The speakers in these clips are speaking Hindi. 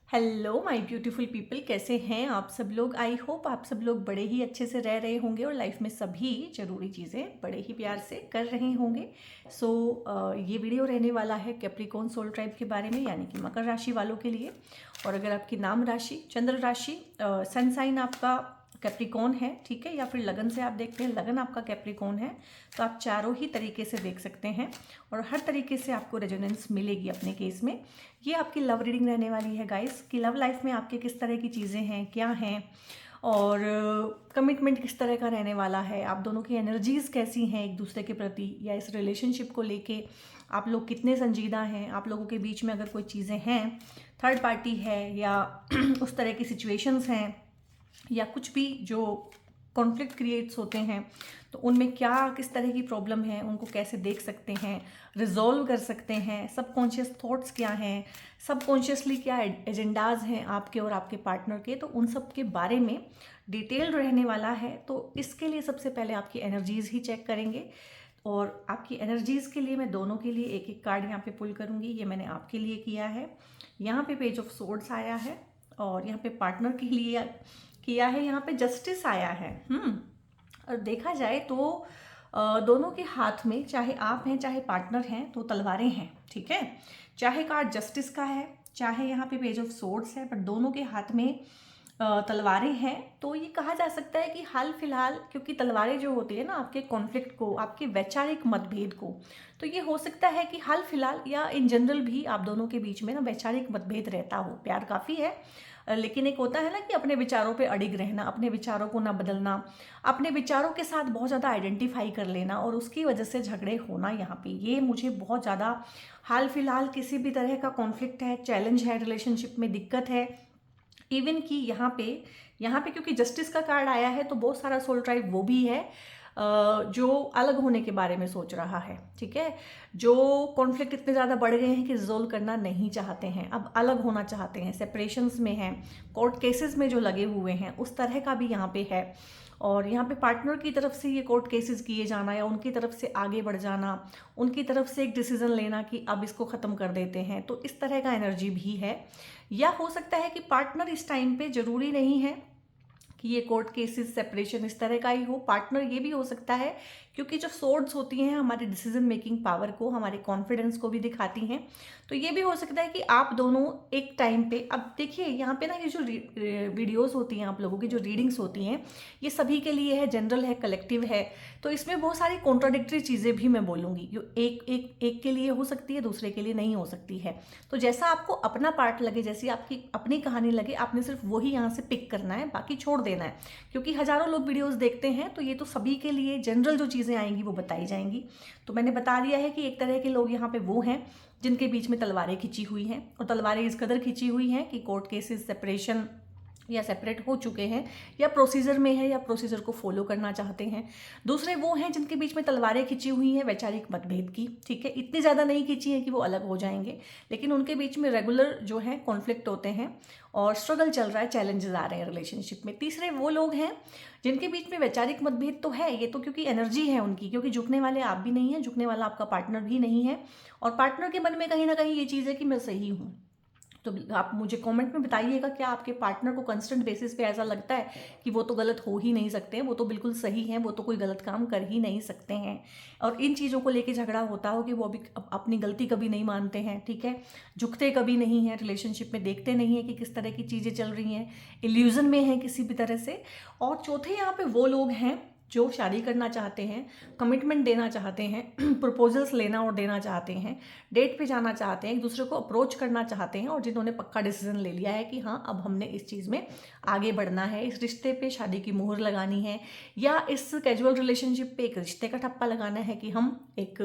हेलो माय ब्यूटीफुल पीपल, कैसे हैं आप सब लोग। आई होप आप सब लोग बड़े ही अच्छे से रह रहे होंगे और लाइफ में सभी ज़रूरी चीज़ें बड़े ही प्यार से कर रहे होंगे। सो ये वीडियो रहने वाला है कैप्रिकॉर्न सोल ट्राइब के बारे में, यानी कि मकर राशि वालों के लिए। और अगर आपकी नाम राशि, चंद्र राशि, सन साइन आपका कैप्रिकॉर्न है, ठीक है, या फिर लगन से आप देखते हैं, लगन आपका कैप्रिकॉर्न है, तो आप चारों ही तरीके से देख सकते हैं और हर तरीके से आपको रेजोनेंस मिलेगी अपने केस में। ये आपकी लव रीडिंग रहने वाली है गाइस, कि लव लाइफ में आपके किस तरह की चीज़ें हैं, क्या हैं, और कमिटमेंट किस तरह का रहने वाला है, आप दोनों की एनर्जीज़ कैसी हैं एक दूसरे के प्रति, या इस रिलेशनशिप को लेके आप लोग कितने संजीदा हैं। आप लोगों के बीच में अगर कोई चीज़ें हैं, थर्ड पार्टी है, या उस तरह की सिचुएशंस हैं, या कुछ भी जो कॉन्फ्लिक्ट क्रिएट्स होते हैं, तो उनमें क्या किस तरह की प्रॉब्लम है, उनको कैसे देख सकते हैं, रिजॉल्व कर सकते हैं, सबकॉन्शियस थॉट्स क्या हैं, सबकॉन्शियसली क्या एजेंडाज हैं आपके और आपके पार्टनर के, तो उन सब के बारे में डिटेल्ड रहने वाला है। तो इसके लिए सबसे पहले आपकी एनर्जीज़ ही चेक करेंगे, और आपकी एनर्जीज़ के लिए मैं दोनों के लिए एक एक कार्ड यहाँ पे पुल करूँगी। ये मैंने आपके लिए किया है, यहाँ पे पेज ऑफ सोर्ड्स आया है, और यहाँ पे पार्टनर के लिए किया है, यहाँ पे जस्टिस आया है। और देखा जाए तो दोनों के हाथ में, चाहे आप हैं चाहे पार्टनर हैं, तो तलवारें हैं, ठीक है। चाहे कार्ड जस्टिस का है, चाहे यहाँ पे पेज ऑफ सोर्ड्स है, पर दोनों के हाथ में तलवारें हैं। तो ये कहा जा सकता है कि हाल फिलहाल, क्योंकि तलवारें जो होती है ना आपके कॉन्फ्लिक्ट को, आपके वैचारिक मतभेद को, तो ये हो सकता है कि हाल फिलहाल या इन जनरल भी आप दोनों के बीच में ना वैचारिक मतभेद रहता हो। प्यार काफ़ी है, लेकिन एक होता है ना कि अपने विचारों पे अडिग रहना, अपने विचारों को ना बदलना, अपने विचारों के साथ बहुत ज़्यादा आइडेंटिफाई कर लेना, और उसकी वजह से झगड़े होना। यहाँ पे ये मुझे बहुत ज़्यादा हाल फिलहाल किसी भी तरह का कॉन्फ्लिक्ट है, चैलेंज है, रिलेशनशिप में दिक्कत है। इवन कि यहाँ पे क्योंकि जस्टिस का कार्ड आया है, तो बहुत सारा सोल ट्राइब वो भी है जो अलग होने के बारे में सोच रहा है, ठीक है। जो कॉन्फ्लिक्ट इतने ज़्यादा बढ़ गए हैं कि रिजोल्व करना नहीं चाहते हैं, अब अलग होना चाहते हैं, सेपरेशंस में हैं, कोर्ट केसेस में जो लगे हुए हैं, उस तरह का भी यहाँ पे है। और यहाँ पे पार्टनर की तरफ से ये कोर्ट केसेस किए जाना, या उनकी तरफ से आगे बढ़ जाना, उनकी तरफ से एक डिसीजन लेना कि अब इसको ख़त्म कर देते हैं, तो इस तरह का एनर्जी भी है। या हो सकता है कि पार्टनर इस टाइम पे, ज़रूरी नहीं है कि ये कोर्ट केसेस सेपरेशन इस तरह का ही हो, पार्टनर ये भी हो सकता है, क्योंकि जो सोर्ड्स होती हैं हमारी डिसीजन मेकिंग पावर को, हमारे कॉन्फिडेंस को भी दिखाती हैं। तो ये भी हो सकता है कि आप दोनों एक टाइम पे, अब देखिए यहाँ पे ना, ये जो वीडियोस होती हैं, आप लोगों की जो रीडिंग्स होती हैं, ये सभी के लिए है, जनरल है, कलेक्टिव है। तो इसमें बहुत सारी कॉन्ट्राडिक्टरी चीज़ें भी मैं बोलूँगी, जो एक के लिए हो सकती है, दूसरे के लिए नहीं हो सकती है। तो जैसा आपको अपना पार्ट लगे, जैसी आपकी अपनी कहानी लगे, आपने सिर्फ वही यहाँ से पिक करना है, बाकी छोड़ देना है। क्योंकि हज़ारों लोग वीडियोस देखते हैं, तो ये तो सभी के लिए जनरल जो चीज़ें आएंगी वो बताई जाएंगी। तो मैंने बता दिया है कि एक तरह के लोग यहाँ पे वो हैं जिनके बीच में तलवारें खिंची हुई हैं, और तलवारें इस कदर खिंची हुई हैं कि कोर्ट केसेस, सेपरेशन या सेपरेट हो चुके हैं, या प्रोसीजर में है, या प्रोसीजर को फॉलो करना चाहते हैं। दूसरे वो हैं जिनके बीच में तलवारें खिंची हुई हैं वैचारिक मतभेद की, ठीक है, इतनी ज़्यादा नहीं खिंची है कि वो अलग हो जाएंगे, लेकिन उनके बीच में रेगुलर जो है कॉन्फ्लिक्ट होते हैं और स्ट्रगल चल रहा है, चैलेंजेस आ रहे हैं रिलेशनशिप में। तीसरे वो लोग हैं जिनके बीच में वैचारिक मतभेद तो है, ये तो क्योंकि एनर्जी है उनकी, क्योंकि झुकने वाले आप भी नहीं हैं, झुकने वाला आपका पार्टनर भी नहीं है, और पार्टनर के मन में कहीं ना कहीं ये चीज़ है कि मैं सही हूँ। तो आप मुझे कमेंट में बताइएगा, क्या आपके पार्टनर को कंस्टेंट बेसिस पे ऐसा लगता है कि वो तो गलत हो ही नहीं सकते हैं, वो तो बिल्कुल सही हैं, वो तो कोई गलत काम कर ही नहीं सकते हैं, और इन चीज़ों को लेके झगड़ा होता हो कि वो अभी अपनी गलती कभी नहीं मानते हैं, ठीक है, झुकते कभी नहीं हैं रिलेशनशिप में, देखते नहीं है कि किस तरह की चीज़ें चल रही हैं, इल्यूजन में है किसी भी तरह से। और चौथे यहाँ पे वो लोग हैं जो शादी करना चाहते हैं, कमिटमेंट देना चाहते हैं, प्रपोजल्स लेना और देना चाहते हैं, डेट पे जाना चाहते हैं, एक दूसरे को अप्रोच करना चाहते हैं, और जिन्होंने पक्का डिसीजन ले लिया है कि हाँ अब हमने इस चीज़ में आगे बढ़ना है, इस रिश्ते पे शादी की मुहर लगानी है, या इस कैजुअल रिलेशनशिप पे एक रिश्ते का ठप्पा लगाना है कि हम एक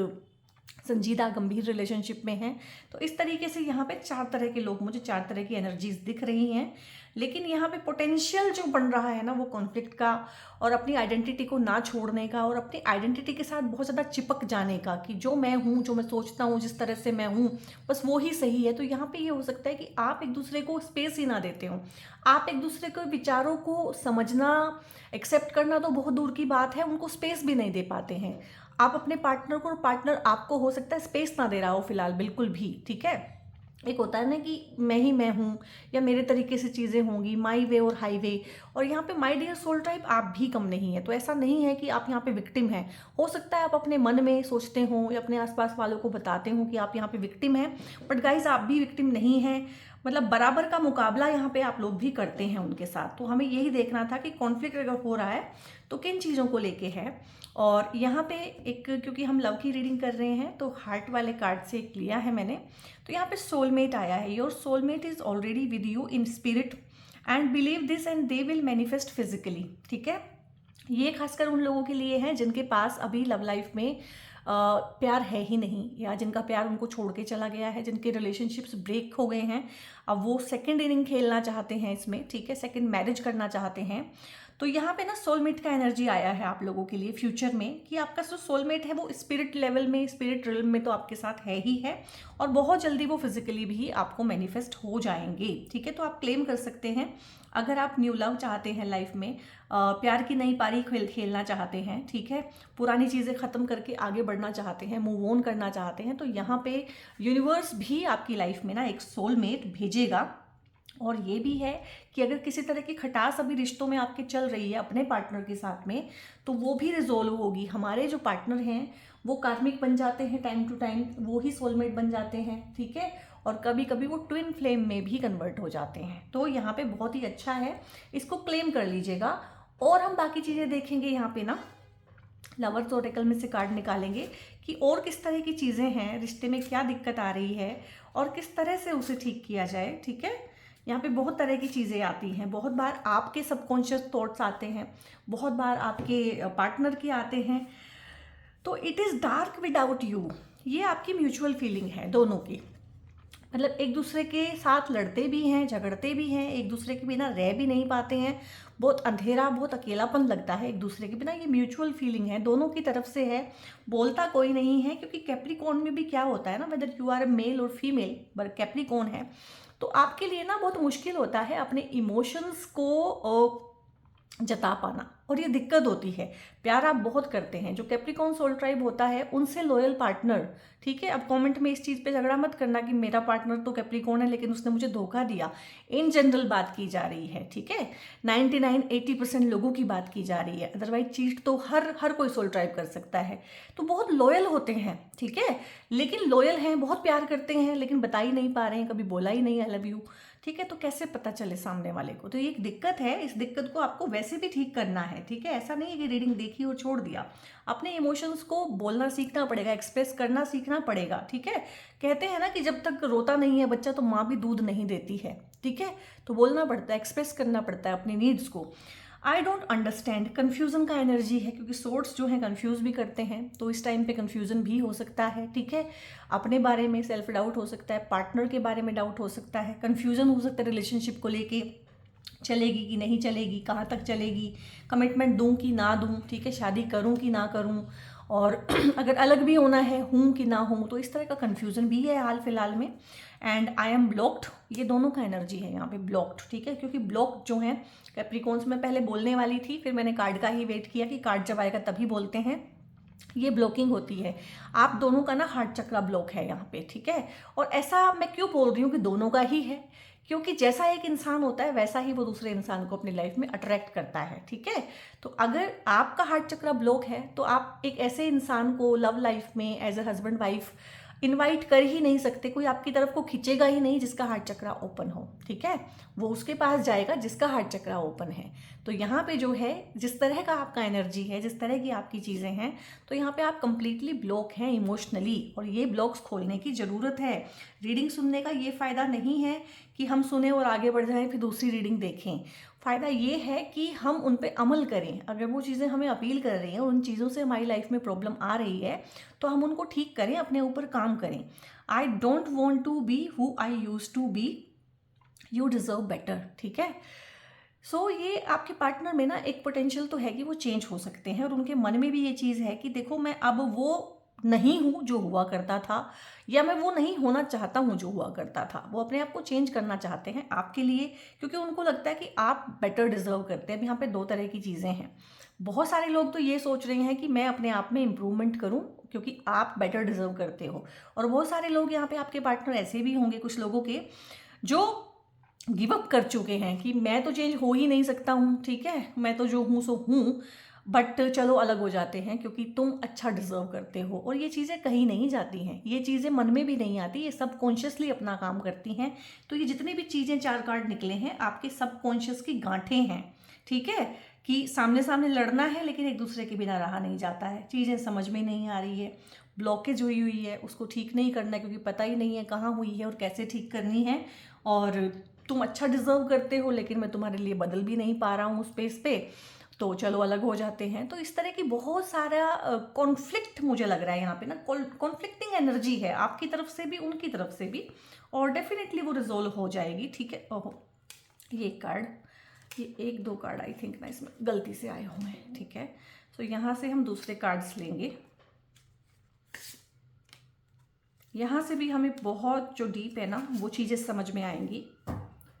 संजीदा गंभीर रिलेशनशिप में हैं। तो इस तरीके से यहाँ पे चार तरह के लोग, मुझे चार तरह की एनर्जीज दिख रही हैं। लेकिन यहाँ पे पोटेंशियल जो बन रहा है ना, वो कॉन्फ्लिक्ट का, और अपनी आइडेंटिटी को ना छोड़ने का, और अपनी आइडेंटिटी के साथ बहुत ज़्यादा चिपक जाने का, कि जो मैं हूँ, जो मैं सोचता हूँ, जिस तरह से मैं हूँ, बस वो ही सही है। तो यहाँ पे ये हो सकता है कि आप एक दूसरे को स्पेस ही ना देते हो, आप एक दूसरे के विचारों को समझना, एक्सेप्ट करना तो बहुत दूर की बात है, उनको स्पेस भी नहीं दे पाते हैं। आप अपने पार्टनर को, और पार्टनर आपको हो सकता है स्पेस ना दे रहा हो फिलहाल बिल्कुल भी, ठीक है। एक होता है ना कि मैं ही मैं हूँ, या मेरे तरीके से चीज़ें होंगी, माई वे और हाई वे। और यहाँ पे माय डियर सोल ट्राइब, आप भी कम नहीं है। तो ऐसा नहीं है कि आप यहाँ पे विक्टिम हैं। हो सकता है आप अपने मन में सोचते हो या अपने आसपास वालों को बताते हो कि आप यहाँ पे विक्टिम हैं, बट गाइज आप भी विक्टिम नहीं हैं। मतलब बराबर का मुकाबला यहाँ पे आप लोग भी करते हैं उनके साथ। तो हमें यही देखना था कि कॉन्फ्लिक्ट अगर हो रहा है तो किन चीज़ों को लेके है। और यहाँ पे एक, क्योंकि हम लव की रीडिंग कर रहे हैं तो हार्ट वाले कार्ड से एक लिया है मैंने। तो यहाँ पे सोलमेट आया है। Your soulmate is already with you in spirit and believe this and they will manifest physically. ठीक है, ये खासकर उन लोगों के लिए है जिनके पास अभी लव लाइफ में प्यार है ही नहीं, या जिनका प्यार उनको छोड़ के चला गया है, जिनके रिलेशनशिप्स ब्रेक हो गए हैं। अब वो सेकंड इनिंग खेलना चाहते हैं इसमें, ठीक है, सेकंड मैरिज करना चाहते हैं। तो यहाँ पे ना सोलमेट का एनर्जी आया है आप लोगों के लिए फ्यूचर में, कि आपका जो सोलमेट है वो स्पिरिट लेवल में, स्पिरिट रिल्म में तो आपके साथ है ही है, और बहुत जल्दी वो फिजिकली भी आपको मैनिफेस्ट हो जाएंगे। ठीक है, तो आप क्लेम कर सकते हैं अगर आप न्यू लव चाहते हैं लाइफ में, प्यार की नई पारी खेलना चाहते हैं, ठीक है, पुरानी चीज़ें ख़त्म करके आगे बढ़ना चाहते हैं, मूव ऑन करना चाहते हैं, तो यहाँ पे यूनिवर्स भी आपकी लाइफ में ना एक सोलमेट भेजेगा। और ये भी है कि अगर किसी तरह की खटास अभी रिश्तों में आपके चल रही है अपने पार्टनर के साथ में, तो वो भी रिजोल्व होगी। हमारे जो पार्टनर हैं वो कार्मिक बन जाते हैं टाइम टू टाइम, वो ही सोलमेट बन जाते हैं, ठीक है, और कभी कभी वो ट्विन फ्लेम में भी कन्वर्ट हो जाते हैं। तो यहाँ पे बहुत ही अच्छा है, इसको क्लेम कर लीजिएगा। और हम बाकी चीज़ें देखेंगे यहाँ पे ना, लवर्स ओरेकल में से कार्ड निकालेंगे कि और किस तरह की चीज़ें हैं, रिश्ते में क्या दिक्कत आ रही है और किस तरह से उसे ठीक किया जाए। ठीक है, यहाँ पे बहुत तरह की चीज़ें आती हैं। बहुत बार आपके सबकॉन्शियस थॉट्स आते हैं, बहुत बार आपके पार्टनर के आते हैं। तो it is dark without you, ये आपकी म्यूचुअल फीलिंग है दोनों की। मतलब एक दूसरे के साथ लड़ते भी हैं, झगड़ते भी हैं, एक दूसरे के बिना रह भी नहीं पाते हैं, बहुत अंधेरा, बहुत अकेलापन लगता है एक दूसरे के बिना। ये म्यूचुअल फीलिंग है, दोनों की तरफ से है, बोलता कोई नहीं है। क्योंकि कैप्रिकॉर्न में भी क्या होता है ना, whether you are a male और फीमेल, बट कैप्रिकॉर्न है तो आपके लिए ना बहुत मुश्किल होता है अपने इमोशंस को जता पाना, और ये दिक्कत होती है। प्यार आप बहुत करते हैं, जो कैप्रिकॉर्न सोल ट्राइब होता है उनसे लॉयल पार्टनर, ठीक है। अब कमेंट में इस चीज़ पे झगड़ा मत करना कि मेरा पार्टनर तो कैप्रिकॉर्न है लेकिन उसने मुझे धोखा दिया। इन जनरल बात की जा रही है, ठीक है, 99-80% लोगों की बात की जा रही है। अदरवाइज चीट तो हर कोई सोल ट्राइब कर सकता है। तो बहुत लॉयल होते हैं, ठीक है, लेकिन लॉयल हैं, बहुत प्यार करते हैं, लेकिन बता ही नहीं पा रहे हैं, कभी बोला ही नहीं आई लव यू, ठीक है। तो कैसे पता चले सामने वाले को, तो ये एक दिक्कत है। इस दिक्कत को आपको वैसे भी ठीक करना है, ठीक है। ऐसा नहीं है कि रीडिंग देखी और छोड़ दिया, अपने इमोशंस को बोलना सीखना पड़ेगा, एक्सप्रेस करना सीखना पड़ेगा, ठीक है। कहते हैं ना कि जब तक रोता नहीं है बच्चा तो माँ भी दूध नहीं देती है, ठीक है। तो बोलना पड़ता है, एक्सप्रेस करना पड़ता है अपनी नीड्स को। आई डोंट अंडरस्टैंड, कन्फ्यूज़न का एनर्जी है, क्योंकि सोर्स जो है कन्फ्यूज भी करते हैं, तो इस टाइम पे कन्फ्यूज़न भी हो सकता है, ठीक है। अपने बारे में सेल्फ डाउट हो सकता है, पार्टनर के बारे में डाउट हो सकता है, कन्फ्यूज़न हो सकता है रिलेशनशिप को लेके, चलेगी कि नहीं चलेगी, कहाँ तक चलेगी, कमिटमेंट दूँ कि ना दूँ, ठीक है, शादी करूँ कि ना करूँ, और अगर अलग भी होना है हूँ कि ना हूँ। तो इस तरह का कन्फ्यूज़न भी है हाल फिलहाल में। एंड आई एम ब्लॉक्ड, ये दोनों का एनर्जी है यहाँ पे, ब्लॉक्ड, ठीक है। क्योंकि ब्लॉक्ड जो है कैप्रिकॉर्न्स में पहले बोलने वाली थी, फिर मैंने कार्ड का ही वेट किया कि कार्ड जब आएगा तभी बोलते हैं। ये ब्लॉकिंग होती है, आप दोनों का ना हार्ट चक्रा ब्लॉक है यहाँ पे, ठीक है। और ऐसा मैं क्यों बोल रही हूँ कि दोनों का ही है, क्योंकि जैसा एक इंसान होता है वैसा ही वो दूसरे इंसान को अपनी लाइफ में अट्रैक्ट करता है, ठीक है। तो अगर आपका हार्ट चक्रा ब्लॉक है तो आप एक ऐसे इंसान को लव लाइफ में as a husband wife invite कर ही नहीं सकते। कोई आपकी तरफ को खींचेगा ही नहीं जिसका हार्ट चक्रा ओपन हो, ठीक है। वो उसके पास जाएगा जिसका हार्ट चक्रा ओपन है। तो यहाँ पे जो है, जिस तरह का आपका एनर्जी है, जिस तरह की आपकी चीज़ें हैं, तो यहाँ पे आप कंप्लीटली ब्लॉक हैं इमोशनली, और ये ब्लॉक्स खोलने की ज़रूरत है। रीडिंग सुनने का ये फ़ायदा नहीं है कि हम सुने और आगे बढ़ जाएं फिर दूसरी रीडिंग देखें। फ़ायदा ये है कि हम उन पे अमल करें। अगर वो चीज़ें हमें अपील कर रही हैं और उन चीज़ों से हमारी लाइफ में प्रॉब्लम आ रही है तो हम उनको ठीक करें, अपने ऊपर काम करें। I don't want to be who I use to be, you deserve better, ठीक है। सो ये आपके पार्टनर में ना एक पोटेंशियल तो है कि वो चेंज हो सकते हैं, और उनके मन में भी ये चीज़ है कि देखो मैं अब वो नहीं हूँ जो हुआ करता था, या मैं वो नहीं होना चाहता हूँ जो हुआ करता था। वो अपने आप को चेंज करना चाहते हैं आपके लिए, क्योंकि उनको लगता है कि आप बेटर डिजर्व करते हैं। अब यहाँ पे दो तरह की चीज़ें हैं। बहुत सारे लोग तो ये सोच रहे हैं कि मैं अपने आप में इम्प्रूवमेंट करूँ, क्योंकि आप बेटर डिजर्व करते हो। और बहुत सारे लोग यहाँ पे आपके पार्टनर ऐसे भी होंगे, कुछ लोगों के, जो गिव अप कर चुके हैं कि मैं तो चेंज हो ही नहीं सकता हूँ, ठीक है, मैं तो जो हूँ सो हूँ, बट चलो अलग हो जाते हैं क्योंकि तुम अच्छा डिजर्व करते हो। और ये चीज़ें कहीं नहीं जाती हैं, ये चीज़ें मन में भी नहीं आती, ये सब कॉन्शियसली अपना काम करती हैं। तो ये जितनी भी चीज़ें 4 कार्ड निकले हैं आपके सब कॉन्शियस की गांठें हैं, ठीक है, कि सामने सामने लड़ना है लेकिन एक दूसरे के बिना रहा नहीं जाता है, चीज़ें समझ में नहीं आ रही है, ब्लॉकेज हुई है, उसको ठीक नहीं करना है क्योंकि पता ही नहीं है कहाँ हुई है और कैसे ठीक करनी है। और तुम अच्छा डिजर्व करते हो लेकिन मैं तुम्हारे लिए बदल भी नहीं पा रहा हूँ उस स्पेस पे, तो चलो अलग हो जाते हैं। तो इस तरह की बहुत सारा कॉन्फ्लिक्ट मुझे लग रहा है यहाँ पे ना, कॉन्फ्लिक्टिंग एनर्जी है आपकी तरफ से भी उनकी तरफ से भी, और डेफिनेटली वो रिजोल्व हो जाएगी, ठीक है। ओहो, ये कार्ड, ये 1-2 कार्ड आई थिंक ना इसमें गलती से आए होंगे, ठीक है। तो यहाँ से हम दूसरे कार्ड्स लेंगे, यहाँ से भी हमें बहुत जो डीप है ना वो चीज़ें समझ में आएंगी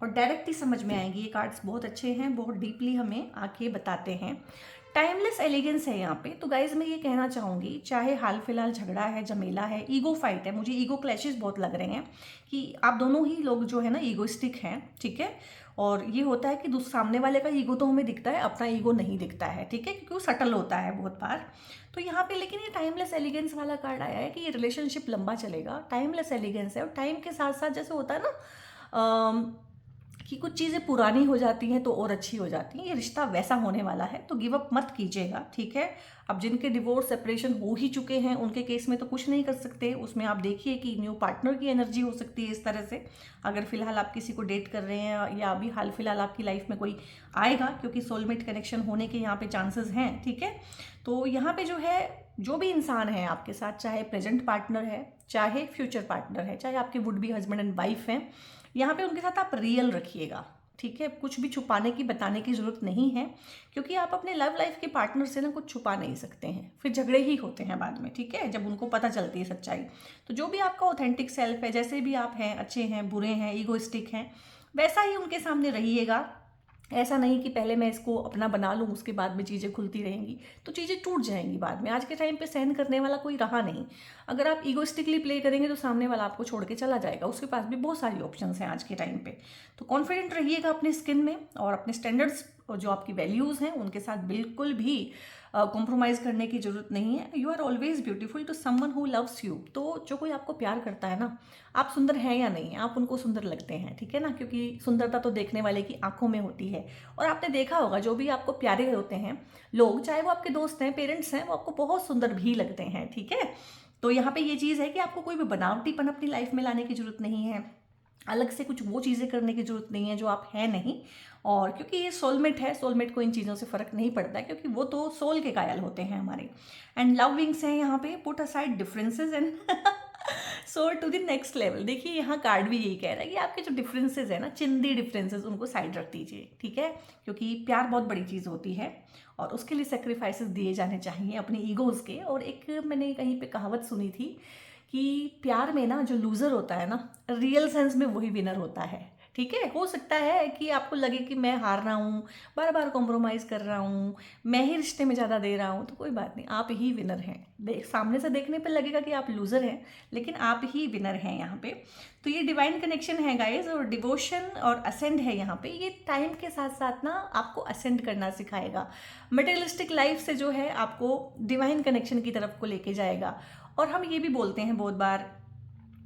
और डायरेक्ट ही समझ में आएंगी। ये कार्ड्स बहुत अच्छे हैं, बहुत डीपली हमें आके बताते हैं। टाइमलेस एलिगेंस है यहाँ पे। तो गाइज मैं ये कहना चाहूँगी, चाहे हाल फिलहाल झगड़ा है, झमेला है, ईगो फाइट है, मुझे ईगो क्लैशेस बहुत लग रहे हैं कि आप दोनों ही लोग जो है ना ईगोइस्टिक हैं, ठीक है। और ये होता है कि सामने वाले का ईगो तो हमें दिखता है, अपना ईगो नहीं दिखता है, ठीक है, क्योंकि वो सटल होता है बहुत बार। तो यहाँ पे लेकिन ये टाइमलेस एलिगेंस वाला कार्ड आया है कि ये रिलेशनशिप लंबा चलेगा, टाइमलेस एलिगेंस है। और टाइम के साथ साथ जैसे होता है ना कि कुछ चीज़ें पुरानी हो जाती हैं तो और अच्छी हो जाती हैं, ये रिश्ता वैसा होने वाला है। तो गिव अप मत कीजिएगा, ठीक है। अब जिनके डिवोर्स सेपरेशन हो ही चुके हैं उनके केस में तो कुछ नहीं कर सकते, उसमें आप देखिए कि न्यू पार्टनर की एनर्जी हो सकती है इस तरह से। अगर फिलहाल आप किसी को डेट कर रहे हैं या अभी हाल फिलहाल आपकी लाइफ में कोई आएगा, क्योंकि सोलमेट कनेक्शन होने के यहाँ पे चांसेस हैं, ठीक है। तो यहाँ पे जो है, जो भी इंसान है आपके साथ, चाहे प्रेजेंट पार्टनर है, चाहे फ्यूचर पार्टनर है, चाहे आपके would be husband and wife हैं, यहाँ पे उनके साथ आप रियल रखिएगा, ठीक है। कुछ भी छुपाने की बताने की जरूरत नहीं है, क्योंकि आप अपने लव लाइफ के पार्टनर से ना कुछ छुपा नहीं सकते हैं, फिर झगड़े ही होते हैं बाद में, ठीक है, जब उनको पता चलती है सच्चाई। तो जो भी आपका ऑथेंटिक सेल्फ है, जैसे भी आप हैं, अच्छे हैं, बुरे हैं, ईगोइस्टिक हैं, वैसा ही उनके सामने रहिएगा। ऐसा नहीं कि पहले मैं इसको अपना बना लूँ उसके बाद में चीज़ें खुलती रहेंगी, तो चीज़ें टूट जाएंगी बाद में। आज के टाइम पे सहन करने वाला कोई रहा नहीं। अगर आप ईगोइस्टिकली प्ले करेंगे तो सामने वाला आपको छोड़ के चला जाएगा, उसके पास भी बहुत सारी ऑप्शंस हैं आज के टाइम पे। तो कॉन्फिडेंट रहिएगा अपने स्किन में, और अपने स्टैंडर्ड्स और जो आपकी वैल्यूज़ हैं उनके साथ बिल्कुल भी कॉम्प्रोमाइज़ करने की ज़रूरत नहीं है। You are always beautiful to someone who loves you. तो जो कोई आपको प्यार करता है ना, आप सुंदर हैं या नहीं, आप उनको सुंदर लगते हैं, ठीक है ना, क्योंकि सुंदरता तो देखने वाले की आंखों में होती है। और आपने देखा होगा जो भी आपको प्यारे होते हैं लोग, चाहे वो आपके दोस्त हैं, पेरेंट्स हैं, वो आपको बहुत सुंदर भी लगते हैं, ठीक है। तो यहाँ पे ये चीज़ है कि आपको कोई भी बनावटीपन अपनी लाइफ में लाने की जरूरत नहीं है, अलग से कुछ वो चीज़ें करने की जरूरत नहीं है जो आप हैं नहीं। और क्योंकि ये सोलमेट है, सोलमेट को इन चीज़ों से फ़र्क नहीं पड़ता है, क्योंकि वो तो सोल के कायल होते हैं हमारे। एंड लव विंग्स हैं यहाँ पे, पुट असाइड डिफरेंसेस एंड सोर टू द नेक्स्ट लेवल। देखिए यहाँ कार्ड भी यही कह रहा है कि आपके जो डिफरेंसेस है ना, चिंदी डिफरेंसेस, उनको साइड रख दीजिए, ठीक है, क्योंकि प्यार बहुत बड़ी चीज़ होती है और उसके लिए सेक्रीफाइसेस दिए जाने चाहिए अपने ईगोज़ के। और एक मैंने कहीं पे कहावत सुनी थी कि प्यार में ना जो लूज़र होता है ना, रियल सेंस में वही विनर होता है, ठीक है। हो सकता है कि आपको लगे कि मैं हार रहा हूँ, बार बार कॉम्प्रोमाइज़ कर रहा हूँ, मैं ही रिश्ते में ज़्यादा दे रहा हूँ, तो कोई बात नहीं, आप ही विनर हैं। सामने से देखने पर लगेगा कि आप लूज़र हैं, लेकिन आप ही विनर हैं यहाँ पे। तो ये डिवाइन कनेक्शन है गाइज, और डिवोशन और असेंड है यहाँ पे। ये टाइम के साथ साथ ना आपको असेंड करना सिखाएगा, मटेरियलिस्टिक लाइफ से जो है आपको डिवाइन कनेक्शन की तरफ को लेके जाएगा। और हम ये भी बोलते हैं बहुत बार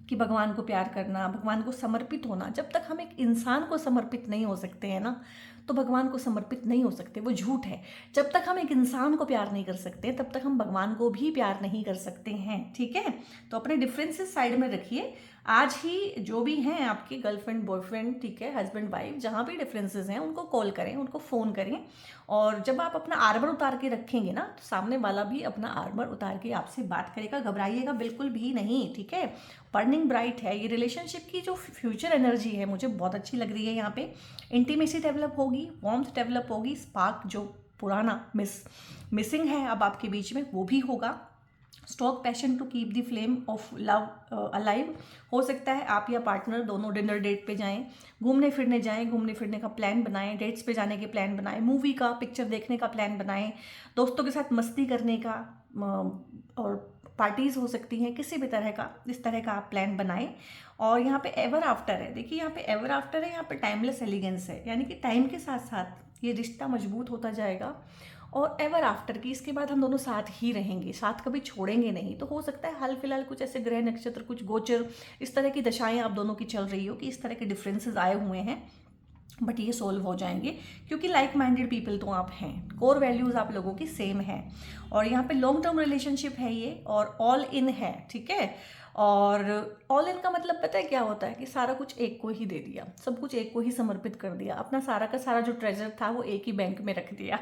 कि भगवान को प्यार करना, भगवान को समर्पित होना। जब तक हम एक इंसान को समर्पित नहीं हो सकते हैं ना, तो भगवान को समर्पित नहीं हो सकते, वो झूठ है। जब तक हम एक इंसान को प्यार नहीं कर सकते, तब तक हम भगवान को भी प्यार नहीं कर सकते हैं, ठीक है। तो अपने डिफरेंसेस साइड में रखिए। आज ही जो भी हैं आपके गर्लफ्रेंड बॉयफ्रेंड, ठीक है, हस्बैंड वाइफ, जहाँ भी डिफरेंसेस हैं उनको कॉल करें, उनको फ़ोन करें। और जब आप अपना आर्मर उतार के रखेंगे ना, तो सामने वाला भी अपना आर्मर उतार के आपसे बात करेगा, घबराइएगा बिल्कुल भी नहीं, ठीक है। बर्निंग ब्राइट है ये रिलेशनशिप की। जो फ्यूचर एनर्जी है मुझे बहुत अच्छी लग रही है यहाँ पे। इंटीमेसी डेवलप होगी, वार्मथ डेवलप होगी, स्पार्क जो पुराना मिसिंग है अब आपके बीच में वो भी होगा। Stoke passion to keep the flame of love alive. हो सकता है आप या पार्टनर दोनों डिनर डेट पे जाएं, घूमने फिरने जाएं, घूमने फिरने का प्लान बनाएं, डेट्स पे जाने के प्लान बनाएं, मूवी का, पिक्चर देखने का प्लान बनाएं, दोस्तों के साथ मस्ती करने का, और पार्टीज़ हो सकती हैं, किसी भी तरह का इस तरह का आप प्लान बनाएं। और यहाँ पे एवर आफ्टर है, देखिए यहाँ पे एवर आफ्टर है, यहाँ पे टाइमलेस एलिगेंस है, यानी कि टाइम के साथ साथ ये रिश्ता मजबूत होता जाएगा। और एवर आफ्टर की इसके बाद हम दोनों साथ ही रहेंगे, साथ कभी छोड़ेंगे नहीं। तो हो सकता है हाल फिलहाल कुछ ऐसे ग्रह नक्षत्र, कुछ गोचर, इस तरह की दशाएं आप दोनों की चल रही हो कि इस तरह के डिफरेंसेस आए हुए हैं, बट ये सोल्व हो जाएंगे क्योंकि लाइक माइंडेड पीपल तो आप हैं, कोर वैल्यूज़ आप लोगों की सेम है। और यहाँ पे लॉन्ग टर्म रिलेशनशिप है ये, और ऑल इन है, ठीक है। और ऑल इन का मतलब पता है क्या होता है कि सारा कुछ एक को ही दे दिया, सब कुछ एक को ही समर्पित कर दिया, अपना सारा का सारा जो ट्रेजर था वो एक ही बैंक में रख दिया।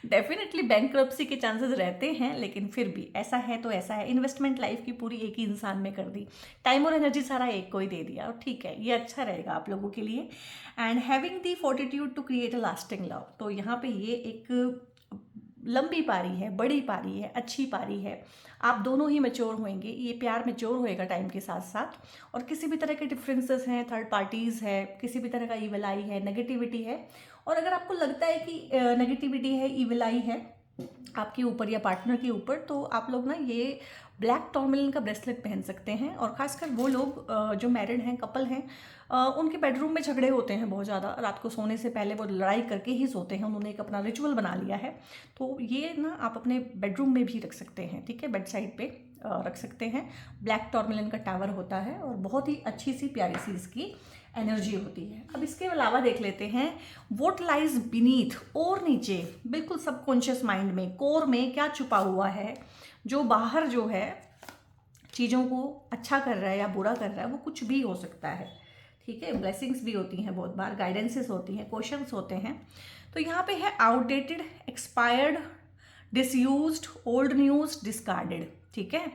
डेफिनेटली बैंक्रप्सी के चांसेस रहते हैं, लेकिन फिर भी ऐसा है तो ऐसा है, इन्वेस्टमेंट लाइफ की पूरी एक ही इंसान में कर दी, टाइम और एनर्जी सारा एक को ही दे दिया, और ठीक है, ये अच्छा रहेगा आप लोगों के लिए। And having the fortitude to create a lasting love, तो यहाँ पे ये एक लंबी पारी है, बड़ी पारी है, अच्छी पारी है। आप दोनों ही मैच्योर होंगे, ये प्यार मैच्योर होएगा टाइम के साथ साथ। और किसी भी तरह के डिफरेंसेस हैं, थर्ड पार्टीज़ है, किसी भी तरह का ईविल आई है, नेगेटिविटी है, और अगर आपको लगता है कि नेगेटिविटी है, ईविल आई है आपके ऊपर या पार्टनर के ऊपर, तो आप लोग ना ये ब्लैक टॉर्मिलिन का ब्रेसलेट पहन सकते हैं। और खासकर वो लोग जो मैरिड हैं, कपल हैं, उनके बेडरूम में झगड़े होते हैं बहुत ज़्यादा, रात को सोने से पहले वो लड़ाई करके ही सोते हैं, उन्होंने एक अपना रिचुअल बना लिया है। तो ये ना आप अपने बेडरूम में भी रख सकते हैं, ठीक है, बेड साइड पे रख सकते हैं। ब्लैक टॉर्मिलिन का टावर होता है और बहुत ही अच्छी सी प्यारी सी इसकी एनर्जी होती है। अब इसके अलावा देख लेते हैं व्हाट लाइज बीनीथ, और नीचे बिल्कुल सबकॉन्शियस माइंड में, कोर में क्या छुपा हुआ है, जो बाहर जो है चीज़ों को अच्छा कर रहा है या बुरा कर रहा है, वो कुछ भी हो सकता है, ठीक है। ब्लेसिंग्स भी होती हैं बहुत बार, गाइडेंसेस होती हैं, क्वेश्चंस होते हैं। तो यहाँ पे है outdated, expired, disused, old news, discarded, ठीक है।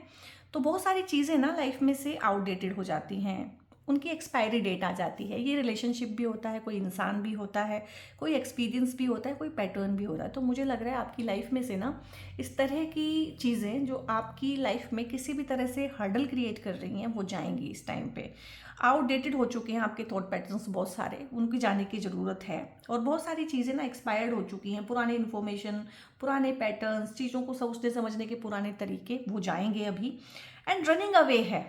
तो बहुत सारी चीज़ें ना लाइफ में से आउटडेटेड हो जाती हैं, उनकी एक्सपायरी डेट आ जाती है। ये रिलेशनशिप भी होता है, कोई इंसान भी होता है, कोई एक्सपीरियंस भी होता है, कोई पैटर्न भी होता है। तो मुझे लग रहा है आपकी लाइफ में से ना इस तरह की चीज़ें जो आपकी लाइफ में किसी भी तरह से हर्डल क्रिएट कर रही हैं, वो जाएंगी इस टाइम पे। आउटडेटेड हो चुके हैं आपके थॉट पैटर्न्स बहुत सारे, उनकी जाने की ज़रूरत है। और बहुत सारी चीज़ें ना एक्सपायर्ड हो चुकी हैं, पुरानी इन्फॉर्मेशन, पुराने पैटर्न्स, चीज़ों को सोचने समझने के पुराने तरीके, वो जाएंगे अभी। एंड रनिंग अवे है,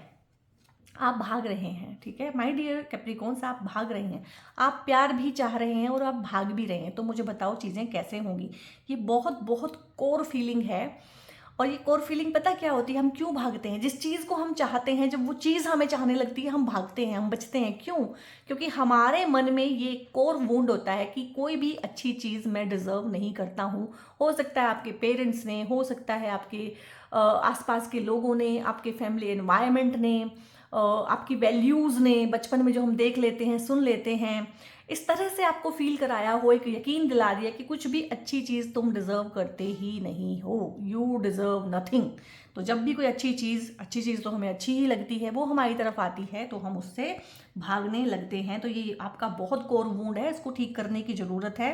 आप भाग रहे हैं, ठीक है माय डियर कैप्रिकॉन्स, आप भाग रहे हैं, आप प्यार भी चाह रहे हैं और आप भाग भी रहे हैं। तो मुझे बताओ चीज़ें कैसे होंगी। ये बहुत बहुत कोर फीलिंग है, और ये कोर फीलिंग पता क्या होती है, हम क्यों भागते हैं, जिस चीज़ को हम चाहते हैं, जब वो चीज़ हमें चाहने लगती है हम भागते हैं, हम बचते हैं। क्यों? क्योंकि हमारे मन में ये कोर वुंड होता है कि कोई भी अच्छी चीज़ मैं डिज़र्व नहीं करता हूँ। हो सकता है आपके पेरेंट्स ने, हो सकता है आपके आसपास के लोगों ने, आपके फैमिली एनवायरनमेंट ने, आपकी वैल्यूज़ ने, बचपन में जो हम देख लेते हैं, सुन लेते हैं, इस तरह से आपको फील कराया हो, एक यकीन दिला दिया कि कुछ भी अच्छी चीज़ तुम डिज़र्व करते ही नहीं हो, यू डिज़र्व नथिंग। तो जब भी कोई अच्छी चीज़ तो हमें अच्छी ही लगती है, वो हमारी तरफ आती है तो हम उससे भागने लगते हैं। तो ये आपका बहुत कोर वुंड है, इसको ठीक करने की ज़रूरत है।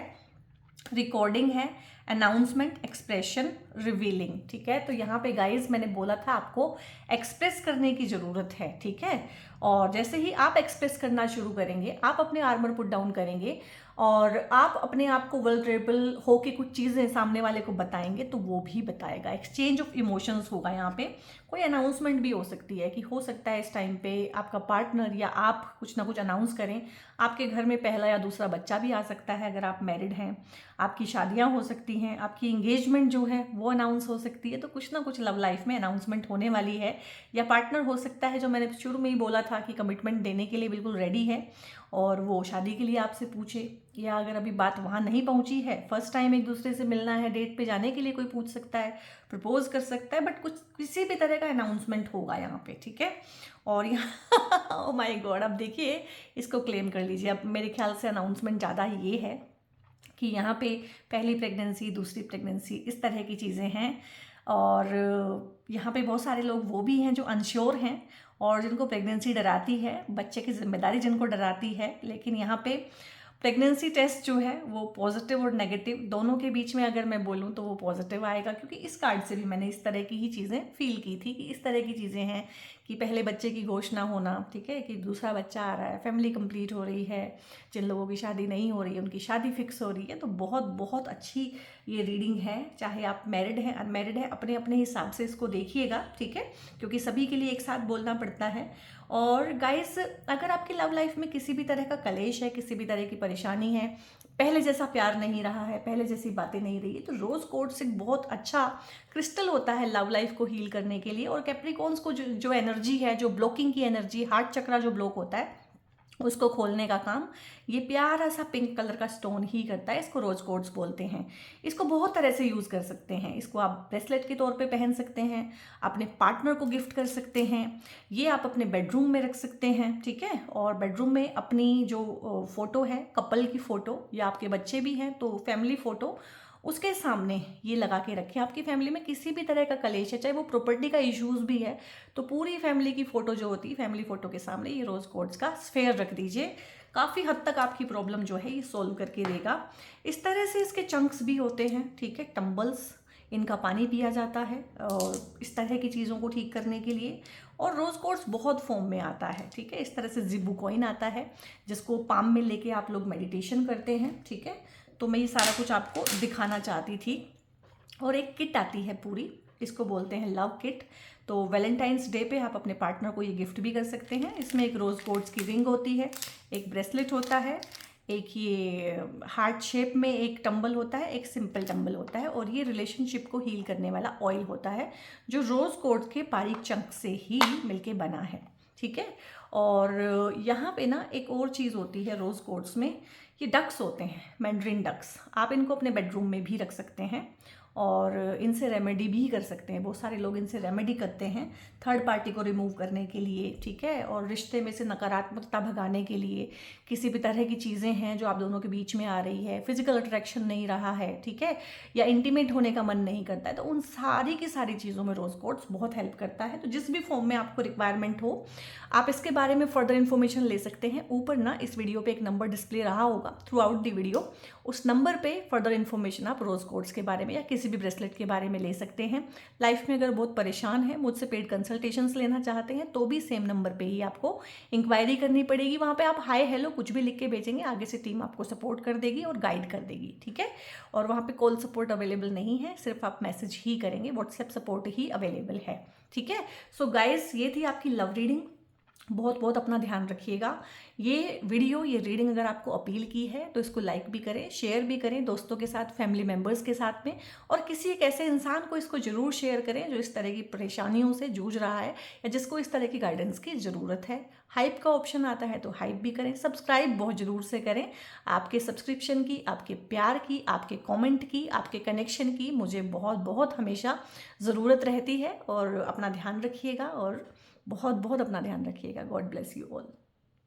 रिकॉर्डिंग है, अनाउंसमेंट, एक्सप्रेशन, रिवीलिंग, ठीक है। तो यहाँ पे गाइज मैंने बोला था आपको एक्सप्रेस करने की ज़रूरत है, ठीक है। और जैसे ही आप एक्सप्रेस करना शुरू करेंगे, आप अपने आर्मर पुट डाउन करेंगे और आप अपने आप को वल्नरेबल हो के कुछ चीज़ें सामने वाले को बताएंगे, तो वो भी बताएगा। एक्सचेंज ऑफ इमोशंस होगा यहाँ पे। कोई अनाउंसमेंट भी हो सकती है कि हो सकता है इस टाइम पे आपका पार्टनर या आप कुछ ना कुछ अनाउंस करें। आपके घर में पहला या दूसरा बच्चा भी आ सकता है अगर आप मैरिड हैं, आपकी शादियां हो सकती हैं, आपकी इंगेजमेंट जो है वो अनाउंस हो सकती है। तो कुछ ना कुछ लव लाइफ में अनाउंसमेंट होने वाली है। या पार्टनर हो सकता है जो मैंने शुरू में ही बोला था कि कमिटमेंट देने के लिए बिल्कुल रेडी है और वो शादी के लिए आपसे पूछे, या अगर अभी बात वहाँ नहीं पहुँची है, फर्स्ट टाइम एक दूसरे से मिलना है, डेट पे जाने के लिए कोई पूछ सकता है, प्रपोज कर सकता है, बट कुछ किसी भी तरह का अनाउंसमेंट होगा यहाँ पे, ठीक है। और यहाँ ओ माय गॉड, अब देखिए इसको क्लेम कर लीजिए। अब मेरे ख्याल से अनाउंसमेंट ज़्यादा ये है कि यहाँ पे पहली प्रेगनेंसी, दूसरी प्रेगनेंसी, इस तरह की चीज़ें हैं। और यहाँ पे बहुत सारे लोग वो भी हैं जो अनश्योर हैं और जिनको प्रेगनेंसी डराती है, बच्चे की जिम्मेदारी जिनको डराती है। लेकिन यहाँ पे प्रेगनेंसी टेस्ट जो है वो पॉजिटिव और नेगेटिव दोनों के बीच में अगर मैं बोलूँ तो वो पॉजिटिव आएगा, क्योंकि इस कार्ड से भी मैंने इस तरह की ही चीज़ें फील की थी कि इस तरह की चीज़ें हैं कि पहले बच्चे की घोषणा होना, ठीक है, कि दूसरा बच्चा आ रहा है, फैमिली कंप्लीट हो रही है, जिन लोगों की शादी नहीं हो रही है उनकी शादी फिक्स हो रही है। तो बहुत बहुत अच्छी ये रीडिंग है, चाहे आप मैरिड हैं अनमैरिड हैं, अपने अपने हिसाब से इसको देखिएगा, ठीक है, क्योंकि सभी के लिए एक साथ बोलना पड़ता है। और गाइस, अगर आपकी लव लाइफ में किसी भी तरह का कलेश है, किसी भी तरह की परेशानी है, पहले जैसा प्यार नहीं रहा है, पहले जैसी बातें नहीं रही है, तो रोज क्वार्ट्ज एक बहुत अच्छा क्रिस्टल होता है लव लाइफ को हील करने के लिए। और कैप्रिकॉर्न्स को जो एनर्जी है, जो ब्लॉकिंग की एनर्जी, हार्ट चक्रा जो ब्लॉक होता है उसको खोलने का काम ये प्यारा सा पिंक कलर का स्टोन ही करता है। इसको रोज क्वार्ट्ज बोलते हैं। इसको बहुत तरह से यूज़ कर सकते हैं। इसको आप ब्रेसलेट के तौर पे पहन सकते हैं, अपने पार्टनर को गिफ्ट कर सकते हैं, ये आप अपने बेडरूम में रख सकते हैं, ठीक है। और बेडरूम में अपनी जो फोटो है, कपल की फ़ोटो, या आपके बच्चे भी हैं तो फैमिली फ़ोटो, उसके सामने ये लगा के रखें। आपकी फैमिली में किसी भी तरह का कलेश है, चाहे वो प्रॉपर्टी का इश्यूज भी है, तो पूरी फैमिली की फ़ोटो जो होती है, फैमिली फ़ोटो के सामने ये रोज़ क्वार्ट्ज का स्फेयर रख दीजिए। काफ़ी हद तक आपकी प्रॉब्लम जो है ये सोल्व करके देगा। इस तरह से इसके चंक्स भी होते हैं, ठीक है, टम्बल्स, इनका पानी पिया जाता है और इस तरह की चीज़ों को ठीक करने के लिए। और रोज़ क्वार्ट्ज बहुत फॉर्म में आता है, ठीक है। इस तरह से जिबू कॉइन आता है जिसको पाम में लेके आप लोग मेडिटेशन करते हैं, ठीक है। तो मैं ये सारा कुछ आपको दिखाना चाहती थी। और एक किट आती है पूरी, इसको बोलते हैं लव किट। तो वैलेंटाइंस डे पे आप अपने पार्टनर को ये गिफ्ट भी कर सकते हैं। इसमें एक रोज़ क्वार्ट्ज की रिंग होती है, एक ब्रेसलेट होता है, एक ये हार्ट शेप में एक टंबल होता है, एक सिंपल टंबल होता है, और ये रिलेशनशिप को हील करने वाला ऑयल होता है जो रोज़ क्वार्ट्ज के बारीक चंक से ही मिलके बना है, ठीक है। और यहाँ पे ना एक और चीज़ होती है रोज़ क्वार्ट्ज में, ये डक्स होते हैं, मैंड्रिन डक्स। आप इनको अपने बेडरूम में भी रख सकते हैं और इनसे रेमेडी भी कर सकते हैं। बहुत सारे लोग इनसे रेमेडी करते हैं थर्ड पार्टी को रिमूव करने के लिए, ठीक है, और रिश्ते में से नकारात्मकता भगाने के लिए। किसी भी तरह की चीज़ें हैं जो आप दोनों के बीच में आ रही है, फिजिकल अट्रैक्शन नहीं रहा है, ठीक है, या इंटीमेट होने का मन नहीं करता है, तो उन सारी की सारी चीज़ों में रोज़ क्वार्ट्ज बहुत हेल्प करता है। तो जिस भी फॉर्म में आपको रिक्वायरमेंट हो, आप इसके बारे में फर्दर इन्फॉर्मेशन ले सकते हैं। ऊपर ना इस वीडियो पे एक नंबर डिस्प्ले रहा होगा थ्रू आउट दी वीडियो, उस नंबर पे फर्दर इन्फॉर्मेशन आप रोज़ क्वार्ट्ज के बारे में या किसी भी ब्रेसलेट के बारे में ले सकते हैं। लाइफ में अगर बहुत परेशान है, मुझसे पेड कंसल्टेशंस लेना चाहते हैं, तो भी सेम नंबर पे ही आपको इंक्वायरी करनी पड़ेगी। वहाँ पे आप हाय हेलो कुछ भी लिख के भेजेंगे, आगे से टीम आपको सपोर्ट कर देगी और गाइड कर देगी, ठीक है। और वहाँ पे कॉल सपोर्ट अवेलेबल नहीं है, सिर्फ आप मैसेज ही करेंगे, व्हाट्सएप सपोर्ट ही अवेलेबल है, ठीक है। सो गाइस, ये थी आपकी लव रीडिंग। बहुत बहुत अपना ध्यान रखिएगा। ये वीडियो, ये रीडिंग अगर आपको अपील की है तो इसको लाइक भी करें, शेयर भी करें दोस्तों के साथ, फैमिली मेम्बर्स के साथ में, और किसी एक ऐसे इंसान को इसको ज़रूर शेयर करें जो इस तरह की परेशानियों से जूझ रहा है या जिसको इस तरह की गाइडेंस की ज़रूरत है। हाइप का ऑप्शन आता है तो हाइप भी करें, सब्सक्राइब बहुत ज़रूर से करें। आपके सब्सक्रिप्शन की, आपके प्यार की, आपके कॉमेंट की, आपके कनेक्शन की मुझे बहुत बहुत हमेशा ज़रूरत रहती है। और अपना ध्यान रखिएगा और बहुत बहुत अपना ध्यान रखिएगा। God bless you all.